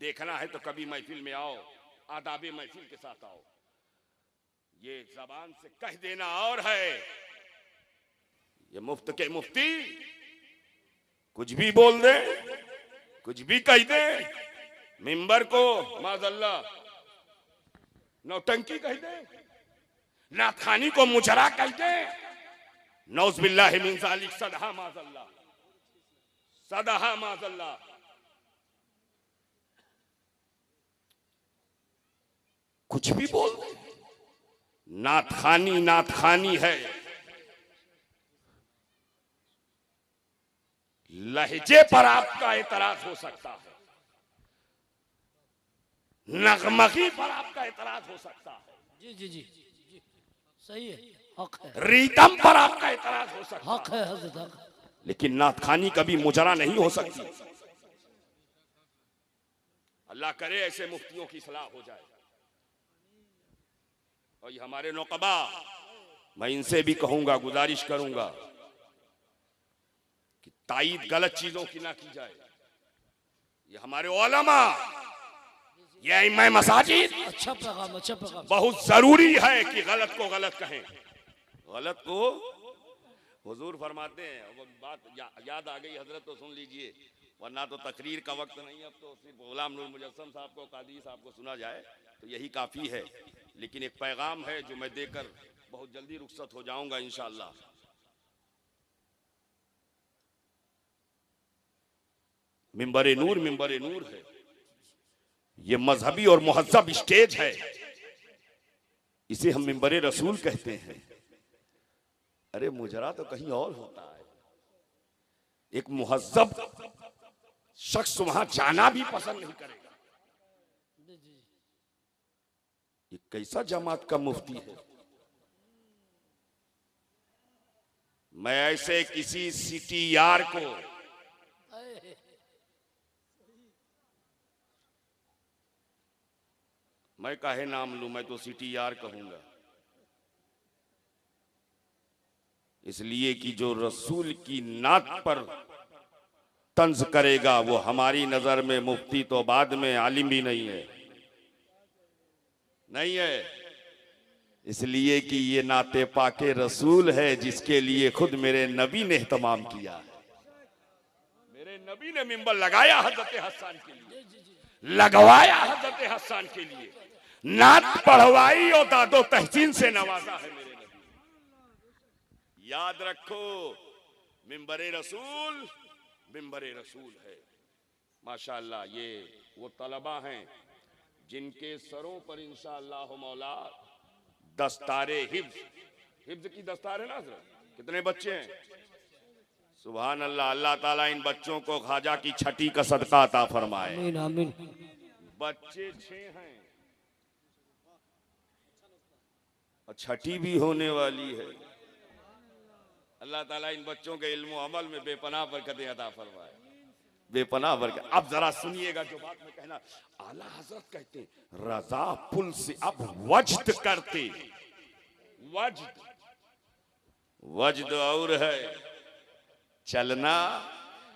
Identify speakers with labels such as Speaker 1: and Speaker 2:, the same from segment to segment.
Speaker 1: देखना है तो कभी महफिल में आओ, आदाबे महफिल के साथ आओ। ये जबान से कह देना और है, ये मुफ्त के मुफ्ती कुछ भी बोल दे, कुछ भी कह दे, मिंबर को माज़अल्लाह नौटंकी कह दे, नाथखानी को मुजरा कह दे, नौज़ बिल्लाहि मिन ज़ालिक, सदहा माज़अल्लाह, सदहा माज़अल्लाह। कुछ भी बोल दे, नाथखानी नाथखानी है। लहजे पर आपका एतराज हो सकता है, नगमगी पर आपका एतराज हो सकता है,
Speaker 2: जी जी जी जी सही है, हक है,
Speaker 1: रीतम पर आपका एतराज हो सकता है,
Speaker 2: हक है हजरत, हक है।
Speaker 1: लेकिन नाथखानी कभी मुजरा नहीं हो सकती। अल्लाह करे ऐसे मुफ्तियों की सलाह हो जाए। और ये हमारे नौकबा, मैं इनसे भी कहूंगा, गुजारिश करूंगा कि तायीद गलत चीजों की ना की जाए। ये हमारे उलमा, ये इमाम मसाजिद,
Speaker 2: अच्छा पैगाम, अच्छा पैगाम।
Speaker 1: बहुत जरूरी है कि गलत को गलत कहें। गलत को हुजूर फरमाते हैं, वो बात याद आ गई हजरत, तो सुन लीजिए, वरना तो तकरीर का वक्त नहीं। अब तो सिर्फ गुलाम नूर मुजस्सम साहब को, कादी साहब को सुना जाए तो यही काफी है। लेकिन एक पैगाम है जो मैं देकर बहुत जल्दी रुखसत हो जाऊंगा इंशाअल्लाह। मिंबर नूर है, ये मजहबी और मुहज्जब स्टेज है, इसे हम मिंबर रसूल कहते हैं। अरे मुजरा तो कहीं और होता है। एक मुहज्जब शख्स वहां जाना भी पसंद नहीं करेगा। ये कैसा जमात का मुफ्ती है। मैं ऐसे किसी सिटी यार को, मैं काहे नाम लूं, मैं तो सिटी यार कहूंगा, इसलिए कि जो रसूल की नात पर तंज करेगा वो हमारी नजर में मुफ्ती तो बाद में आलिम भी नहीं है, नहीं है। इसलिए कि ये नाते पाके रसूल है जिसके लिए खुद मेरे नबी ने एहतमाम किया है। मेरे नबी ने मिंबर लगाया हजरत हसन के लिए, लगवाया हजरत हसन के लिए, नात पढ़वाई और दादो तहसीन से नवाजा है मेरे नबी। याद रखो, मिंबरे रसूल है। माशाअल्लाह, ये वो तलबा हैं जिनके सरों पर इंशाअल्लाह मौला दस्तारे हिफ्ज की दस्तार है ना हज़रत। कितने बच्चे हैं? सुभान अल्लाह। अल्लाह ताला इन बच्चों को ख्वाजा की छठी का सदका अता फरमाए।
Speaker 2: आमीन आमीन।
Speaker 1: बच्चे 6 हैं और छठी भी होने वाली है। अल्लाह ताला इन बच्चों के इल्म अमल में बेपनाह बरकतें अता फरमाए, बेपनाह बरकत। अब जरा सुनिएगा जो बात मैं कहना, आला हजरत कहते हैं रजा पुल से अब वज्द करते। वज्द और है चलना।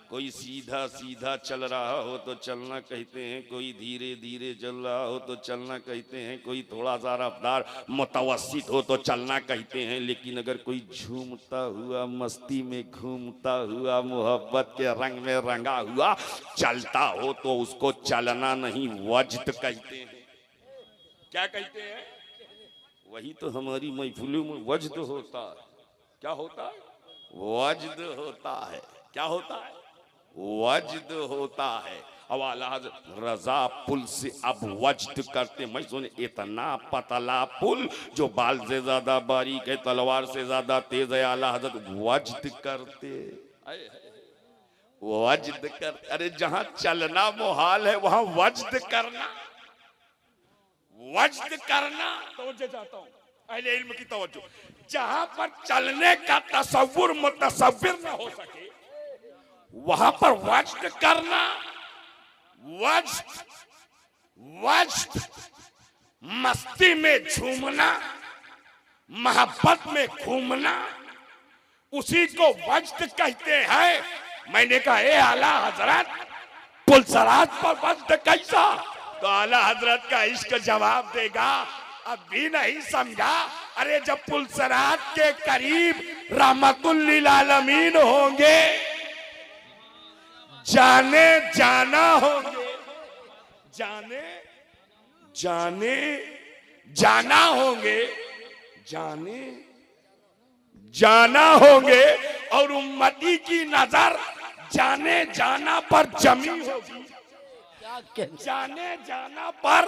Speaker 1: कोई सीधा सीधा चल रहा हो तो चलना कहते हैं, कोई धीरे धीरे चल रहा हो तो चलना कहते हैं, कोई थोड़ा सा रफ्तार मुतवस्सित हो तो चलना कहते हैं। लेकिन अगर कोई झूमता हुआ, मस्ती में घूमता हुआ, मोहब्बत के रंग में रंगा हुआ चलता हो तो उसको चलना नहीं, वज्द कहते हैं। क्या कहते हैं? वही तो हमारी महफिलों में वज्द होता है। क्या होता है? वज्द होता है। क्या होता है? वज्द होता है। अब आला रजा पुल से अब वज्द करते। मैं सुने इतना पतला पुल जो बाल से ज्यादा बारीक है, तलवार से ज्यादा तेज है, आला हजरत वज्द करते। वज्द कर, अरे जहां चलना मुहाल है वहां वज्द करना, वज्द करना। तवज्जो चाहता हूं अहले इल्म की तवज्जो। जहां पर चलने का तसव्वुर मुतसव्विर न हो सके वहां पर वज्द करना। वज्द मस्ती में झूमना, मोहब्बत में घूमना, उसी को वज्द कहते हैं। मैंने कहा ए आला हजरत, पुलसराज पर वज्द कैसा? तो आला हजरत का इश्क जवाब देगा, अब भी नहीं समझा? अरे जब पुलसराज के करीब रहमतुल लिल आलमीन होंगे, जाने जाना होंगे, जाने जाने जाना होंगे, जाने जाना होंगे, और उम्मती की नजर जाने जाना पर जमी होगी, जाने जाना पर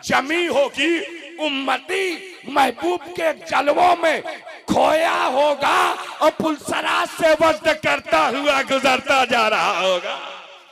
Speaker 1: जमी होगी। उम्मती महबूब के जलवों में खोया होगा और पुलसराज से वज्द करता हुआ गुजरता जा रहा होगा,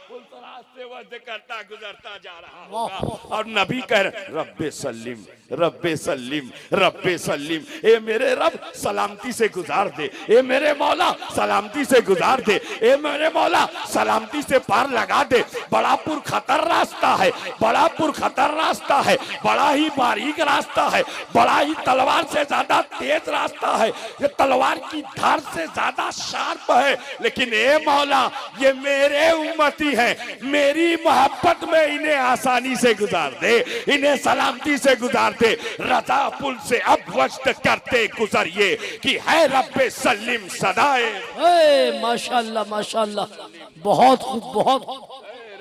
Speaker 1: पुलसराज से वज्द करता गुजरता जा रहा होगा। और नबी कह रहे रब्बे सल्लिम रब्बे सल्लिम रब्बे सल्लिम, ए मेरे रब सलामती से गुजार दे, ए मेरे मौला सलामती से गुजार दे, ए मेरे मौला सलामती से पार लगा दे। बड़ा पुरखतर रास्ता है, बड़ा पुरखतर रास्ता है, बड़ा ही बारीक रास्ता है, बड़ा ही तलवार से ज्यादा तेज रास्ता है, ये तलवार की धार से ज्यादा शार्प है। लेकिन ए मौला ये मेरे उम्मती हैं, मेरी मोहब्बत में इन्हें आसानी से गुजार दे, इन्हें सलामती से गुजार दे। रजा पुल से अब वक्त करते गुजरिए कि है रब्बे सल्लिम सदाए।
Speaker 2: माशाल्लाह माशाल्लाह, बहुत खूब, बहुत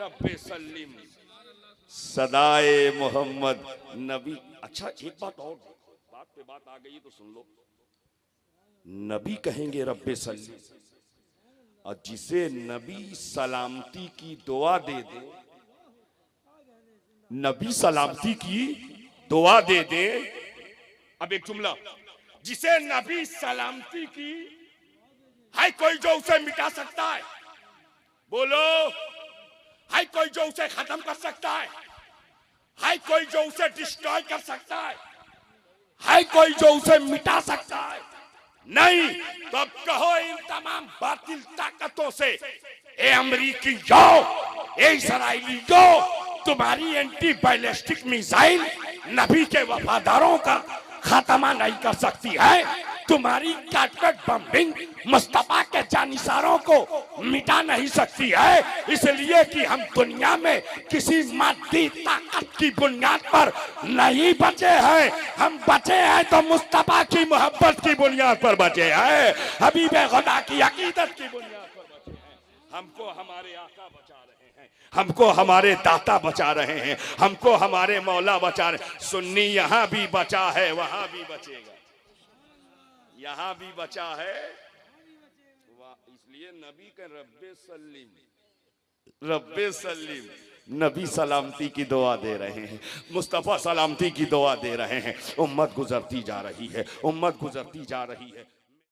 Speaker 1: रब्बे सल्लिम सदाए मोहम्मद नबी। अच्छा एक बात और, बात पे बात आ गई तो सुन लो। नबी कहेंगे रब्बे सल्लिम, और जिसे नबी सलामती की दुआ दे दे, नबी सलामती की दुआ दे दे। अब एक जुमला, जिसे नबी सलामती की है कोई जो उसे मिटा सकता है? बोलो, है कोई जो उसे खत्म कर सकता है? है कोई जो उसे डिस्ट्रॉय कर सकता है? है कोई जो उसे मिटा सकता है? नहीं। तो अब कहो इन तमाम बातिल ताकतों से, ए अमरीकी जाओ, ए इसराइली जाओ, तुम्हारी एंटी बैलिस्टिक मिसाइल नबी के वफादारों का खात्मा नहीं कर सकती है, तुम्हारी कारपेट बम्बिंग मुस्तफा के जानिसारों को मिटा नहीं सकती है। इसलिए कि हम दुनिया में किसी मादी ताकत की बुनियाद पर नहीं बचे हैं, हम बचे हैं तो मुस्तफा की मोहब्बत की बुनियाद पर बचे हैं, हबीबे खुदा की अकीदत की बुनियाद पर बचे हैं। हमको हमारे आका बचा रहे हैं, हमको हमारे दाता बचा रहे हैं, हमको हमारे मौला बचा रहे। सुन्नी यहाँ भी बचा है, वहां भी बचेगा, यहाँ भी बचा है, इसलिए नबी का रब्बे सल्लिम रब्बे सल्लिम, नबी सलामती की दुआ दे रहे हैं, मुस्तफा सलामती की दुआ दे रहे हैं। उम्मत गुजरती जा रही है, उम्मत गुजरती जा रही है।